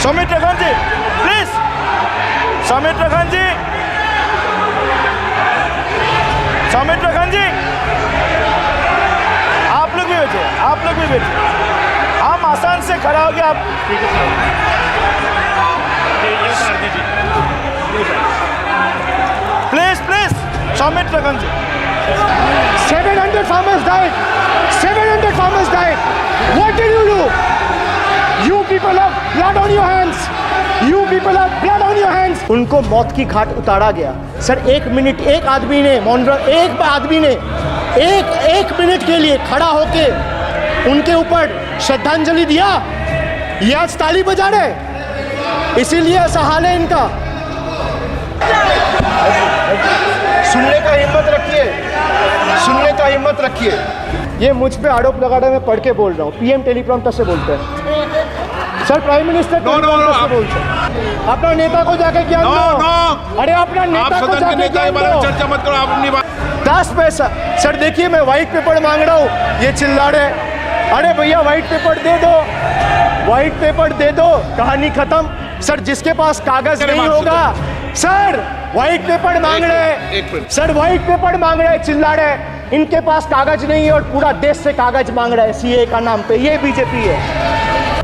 Soumitra Khan ji please, Saumitra Khan जी, सौमित्र खान जी आप लोग भी बैठे, आप लोग भी बैठे, हम आसान से खड़ा हो गया आप। ठीक है please please, Saumitra Khan ji. 700 farmers died. 700 farmers died. What did you do? You people have blood on your hands. You people have blood on your hands. उनको मौत की घाट उतारा गया। सर एक मिनट, एक आदमी ने एक आदमी ने एक मिनट के लिए खड़ा होके उनके ऊपर श्रद्धांजलि दिया। ये आज ताली बजा रहे, इसीलिए ऐसा हाल है इनका। सुनने का हिम्मत रखिए, सुनने का हिम्मत रखिए। ये मुझ पे आरोप लगा रहा है, मैं पढ़ के बोल रहा हूँ। पीएम टेलीप्रॉम्प्टर से बोलते हैं सर, प्राइम मिनिस्टर टेलीप्रॉम्प्टर से बोलते हैं। अपना नेता को जाके ज्ञान दो। अरे अपना नेता को जाके ज्ञान दो। चर्चा मत करो, आप अपनी बात। 10 पैसा सर, देखिए मैं व्हाइट पेपर मांग रहा हूँ, ये चिल्ला रहे। अरे भैया व्हाइट पेपर दे दो, व्हाइट पेपर दे दो, कहानी खत्म। सर जिसके पास कागज नहीं होगा, सर व्हाइट पेपर मांग रहे, सर व्हाइट पेपर मांग रहे, चिल्ला रहे। इनके पास कागज नहीं है और पूरा देश से कागज मांग रहा है सीए का नाम पे। ये बीजेपी है।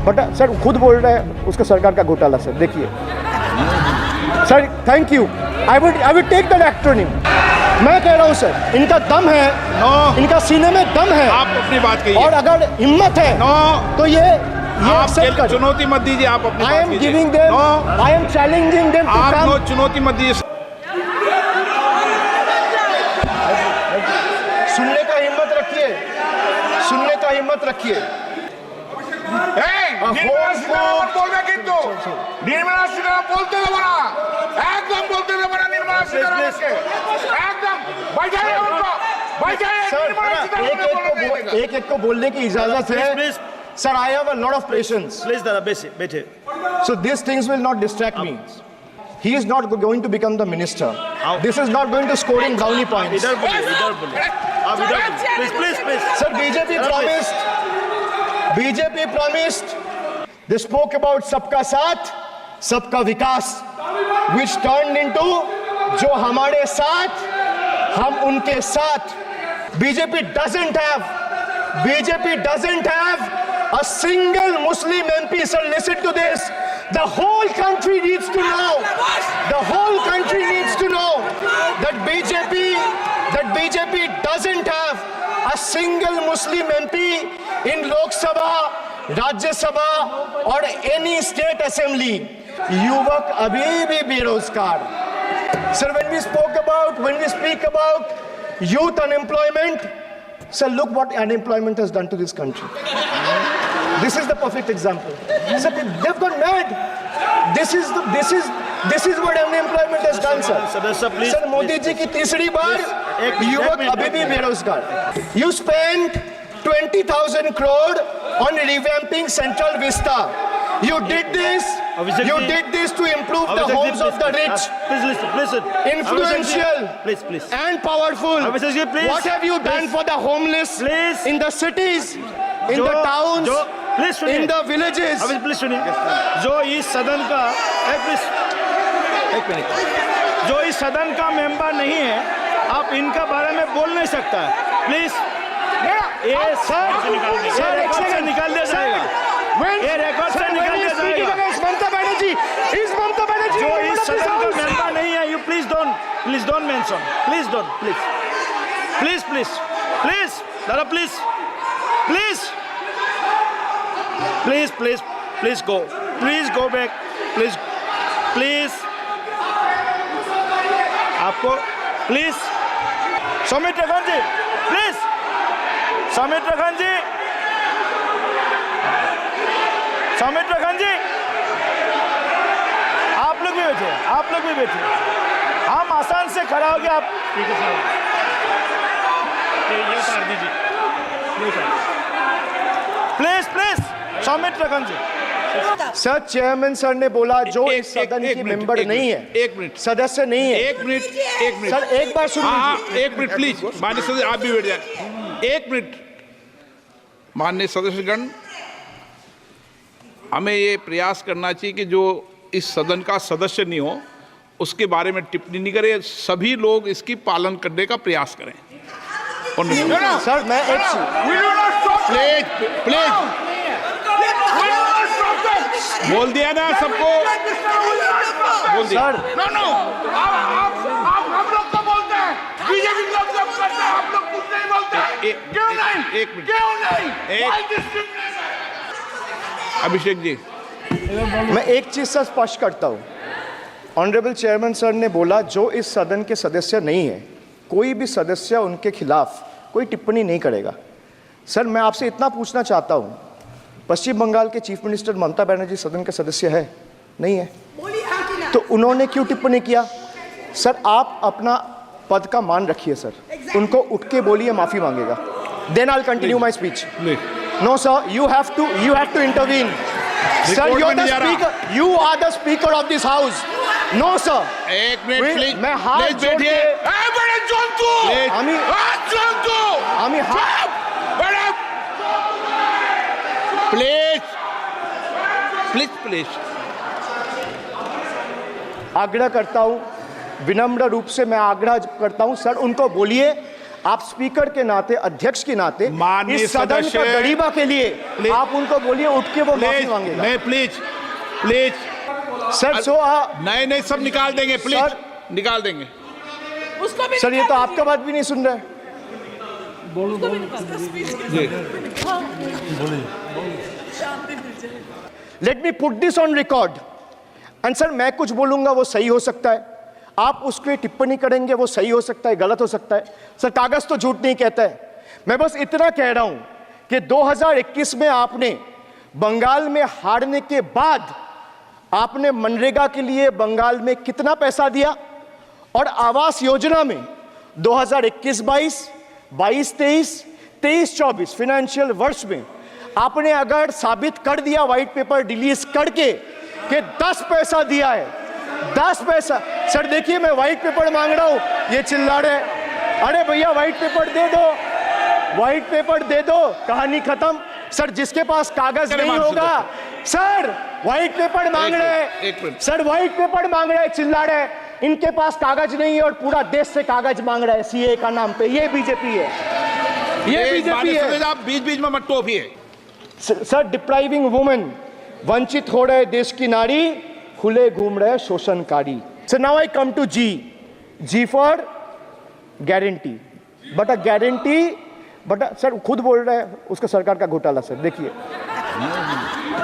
बट सर खुद बोल रहे हैं उसका सरकार का घोटाला। सर देखिए sir, thank you, I would take that acronym. मैं कह रहा हूँ सर, इनका दम है, इनका सीने में दम है। आप अपनी बात कहिए, और अगर हिम्मत है तो ये आप चुनौती मत दीजिए, आप अपनी बात कीजिए। I am challenging them to आप कम। चुनौती मत दीजिए। सुनने का हिम्मत रखिए, सुनने का हिम्मत रखिए। निर्मला सीतारामन बोलবে কিন্তু निर्मला सीतारामन বলতে দেব না, একদম বলতে দেব না निर्मला सीतारामनকে, একদম बैठाइए उनको, बैठाइए। निर्मला सीतारामन एक को बोलने की इजाजत है sir. I have a lot of patience please दादा बैठे। so these things will not distract me. He is not going to become the minister. This is not going to score in brownie points. इधर बोलिए, please please. Sir, BJP promised. They spoke about सबका साथ, सबका विकास, which turned into जो हमारे साथ, हम उनके साथ। BJP doesn't have a single Muslim MP. Sir, listen to this. The whole country needs to know. The whole country needs to know that BJP doesn't have a single Muslim MP in Lok Sabha, Rajya Sabha or any state assembly. युवक अभी भी बेरोजगार। Sir, when we speak about youth unemployment, sir, look what unemployment has done to this country. This is the perfect example. Sir, they've gone mad. This is what unemployment has done, sir. Sir, Modi ji की तीसरी बार युवक अभी भी बेरोजगार। You spent 20,000 crore on revamping Central Vista. You did this to improve the homes of the rich, influential, and powerful. What have you done for the homeless in the cities, in the towns, in the villages? Please सुनिए। जो इस सदन का जो इस सदन का member नहीं है, आप इनका बारे में बोल नहीं सकता है। प्लीज ये सर रिकॉर्ड से निकाल दिया जाएगा, ये रिकॉर्ड से निकाल दिया जाएगा। ममता बनर्जी जो इस सदन का मेंबर नहीं है, you please don't mention, please don't, please दादा प्लीज गो बैक, प्लीज आपको प्लीज। सौमित्र खान जी प्लीज, सौमित्र खान जी आप लोग भी बैठे, हम आसान से खड़ा हो गया आप। ठीक है सर, ये उतार दीजिए please, Saumitra Khan ji. Sir chairman sir ने बोला जो इस सदन की मेंबर नहीं है, एक मिनट, सदस्य नहीं है। एक मिनट सर एक बार सुन लीजिए। एक मिनट प्लीज, माननीय सदस्य आप भी बैठ जाए। एक मिनट माननीय सदस्यगण, हमें ये प्रयास करना चाहिए कि जो इस सदन का सदस्य नहीं हो उसके बारे में टिप्पणी नहीं करे, सभी लोग इसकी पालन करने का प्रयास करें। और सर मैं एक प्लीज प्लीज बोल दिया ना सबको, बोल दिया। सर आप हम लोग तो बोलते हैं, बीजेपी लोग जब करते हैं आप लोग कुछ नहीं बोलते। क्यों नहीं? एक मिनट। क्यों नहीं? एक- Why this strictness? Abhishek ji, मैं एक चीज से स्पष्ट करता हूं। ऑनरेबल चेयरमैन सर ने बोला जो इस सदन के सदस्य नहीं है, कोई भी सदस्य उनके खिलाफ कोई टिप्पणी नहीं करेगा। सर मैं आपसे इतना पूछना चाहता हूं, पश्चिम बंगाल के चीफ मिनिस्टर ममता बनर्जी सदन के सदस्य है? नहीं है, तो उन्होंने क्यों टिप्पणी किया? सर आप अपना पद का मान रखिए सर, उनको उठ के बोलिए माफी मांगेगा, then I continue my speech. No sir, you have to intervene. Sir, Report you're में the नहीं जा रहा। speaker. You are the speaker of this house. No sir. एक मिनट प्लीज, मैं हाथ प्लीज जोड़ बैठिए। के बड़े जंतु, प्लीज। जंतु, আমি হাত बड़े प्लीज प्लीज प्लीज आग्रह करता हूं, विनम्र रूप से मैं आग्रह करता हूं सर, उनको बोलिए आप स्पीकर के नाते, अध्यक्ष के नाते माननीय इस सदन का सदस्य- गरिमा के लिए आप उनको बोलिए उठ के वो माफी प्लीज मांगेगा। नहीं, प्लीज प्लीज सर नहीं नहीं, सब निकाल देंगे, प्लीज सर- निकाल देंगे। उसको भी सर ये तो आपका बात भी नहीं सुन रहे। Let me put this on record and sir मैं कुछ बोलूंगा वो सही हो सकता है, आप उसके टिप्पणी करेंगे वो सही हो सकता है, गलत हो सकता है। सर कागज तो झूठ नहीं कहता है। मैं बस इतना कह रहा हूं कि 2021 में आपने बंगाल में हारने के बाद आपने मनरेगा के लिए बंगाल में कितना पैसा दिया, और आवास योजना में 2021-22, 22-23, 23-24 फाइनेंशियल वर्ष में आपने अगर साबित कर दिया व्हाइट पेपर रिलीज करके कि 10 पैसा दिया है, 10 पैसा। सर देखिए मैं व्हाइट पेपर मांग रहा हूं, ये चिल्ला रहे, अरे भैया व्हाइट पेपर दे दो, व्हाइट पेपर दे दो, कहानी खत्म। सर जिसके पास कागज नहीं होगा, सर व्हाइट पेपर मांग रहे एक मिनट। सर व्हाइट पेपर मांग रहे, चिल्ला रहे, इनके पास कागज नहीं है और पूरा देश से कागज मांग रहा है सीए का नाम पे। ये बीजेपी है, ये बीजेपी है। आप बीच बीच में मत टोपिए। सर डिप्राइविंग वुमेन, वंचित हो रहे देश की नारी, खुले घूम रहे शोषणकारी। Sir now I come to G for guarantee, but a guarantee, but sir खुद बोल रहे हैं उसका सरकार का घोटाला। सर देखिए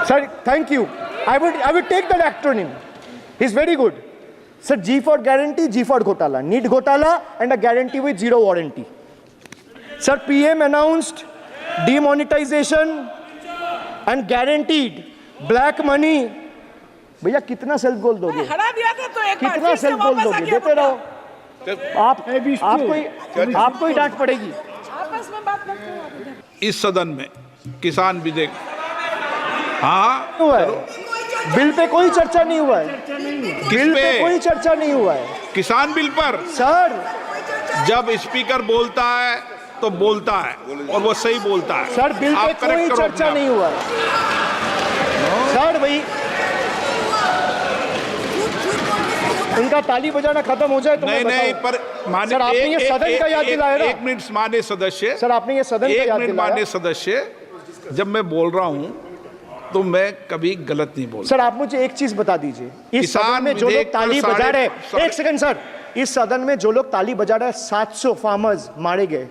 sir, thank you, I would take that acronym, he is very good. Sir G for guarantee, G for ghotala, NEET ghotala and a guarantee with zero warranty. Sir PM announced demonetisation and guaranteed black money. भैया कितना self goal दोगे, हरा दिया था तो एक बार कितना फिर से सेल्फ गोल वापस दोगे, आके देते रहो। आपको ही डांट पड़ेगी। आपस में बात करते हैं। इस सदन में किसान विधेयक, हाँ हुआ है, बिल पे कोई चर्चा नहीं हुआ है, बिल पे कोई चर्चा नहीं हुआ है किसान बिल पर सर। जब स्पीकर बोलता है तो बोलता है और वो सही बोलता है। सर बिल पे आप correct कोई करो चर्चा अपने नहीं हुआ है सर। भाई इनका ताली बजाना खत्म हो जाए तो नहीं मैं नहीं, बताऊं। पर माने सर आपने ये सदन का याद दिलाया ना। एक मिनट माने सदस्य, सर आपने ये सदन का एक याद मिनट दिलाया। माने सदस्य, जब मैं बोल रहा हूं तो मैं कभी गलत नहीं बोलता। सर आप मुझे एक चीज बता दीजिए, इस किसान सदन में जो विधेयक लोग ताली पर बजा रहे साढ़े- हैं, एक सेकंड सर, इस सदन में जो लोग ताली बजा रहे हैं, 700 फार्मर्स मारे गए,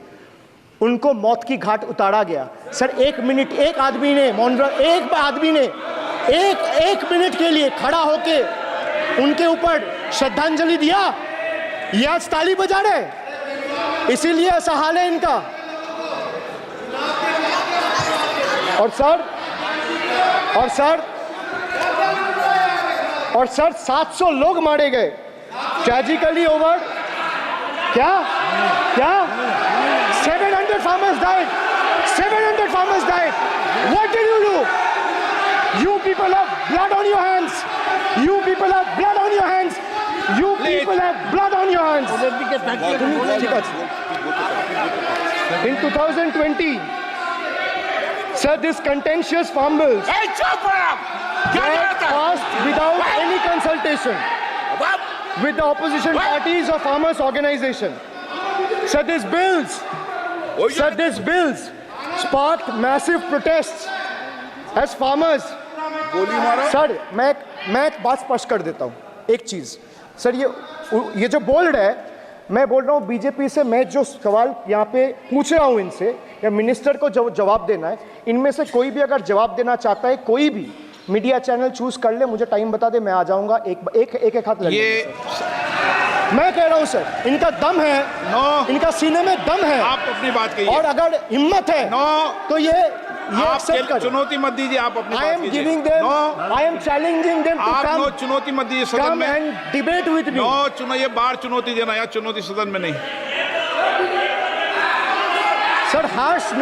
उनको मौत की घाट उतारा गया। सर एक मिनट, एक आदमी ने एक आदमी ने एक मिनट के लिए खड़ा होके उनके ऊपर श्रद्धांजलि दिया, ये आज ताली बजा रहे, इसीलिए ऐसा हाल है इनका। और सर 700 लोग मारे गए, ट्रेजिकली ओवर। क्या 700 farmers died. 700 farmers died. What did you do? You people have blood on your hands. You people have blood on your hands. You people have blood on your hands. In 2020, Sir, this contentious farm bills ए, चुप रहो। क्या were जरूरत है? passed without any consultation with the opposition parties or farmers' organization. Sir, these bills sparked massive protests as farmers. Sir मैं एक बात स्पष्ट कर देता हूँ, एक चीज सर, ये जो बोल्ड है, मैं बोल रहा हूँ बीजेपी से, मैं जो सवाल यहाँ पे पूछ रहा हूँ इनसे, या मिनिस्टर को जवाब देना है, इनमें से कोई भी अगर जवाब देना चाहता है, कोई भी मीडिया चैनल चूज कर ले, मुझे टाइम बता दे, मैं आ जाऊंगा, एक हाथ लग ये मैं कह रहा हूं सर, इनका दम है, इनका सीने में दम है, आप अपनी बात कहिए। और अगर हिम्मत है तो ये आप एक्सेप्ट कर। चुनौती मत दीजिए, आप अपनी I बात am कीजिए। giving them, no, I am challenging them to आप नो come, चुनौती मत दीजिए सदन come में। and debate with me. No चुनो, ये बार चुनौती देना, या चुनौती सदन में नहीं। Sir, harsh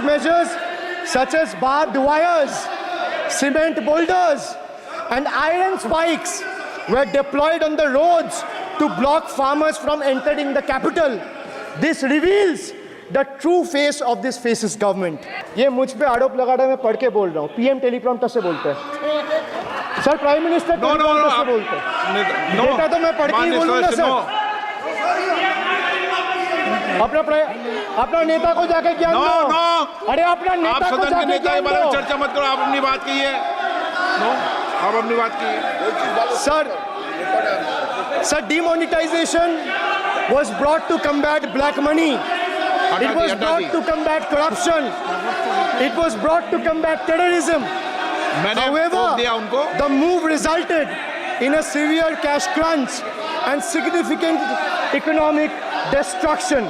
measures such as barbed wires, cement boulders, and iron spikes were deployed on the roads to block farmers from entering the capital. This reveals the true face of this fascist government. ये मुझ पे आरोप लगा रहा है, मैं पढ़ के बोल रहा हूँ, पीएम टेलीप्रॉम्प्टर से बोलते हैं sir, prime minister no no teleprompter से बोलते हैं। नो, बेटा तो मैं पढ़ के ही बोलूंगा सर। अपना नेता को जाके ज्ञान नो दो। नो, अरे अपना आप नेता को सदन के जाके नेता के ज्ञान बारे में दो। चर्चा मत करो, आप अपनी बात कीजिए। नो, आप अपनी बात कीजिए। Sir, demonetization was brought to combat black money. It was brought to combat corruption. It was brought to combat terrorism. मैंने However, वोट दिया उनको। the move resulted in a severe cash crunch and significant economic destruction.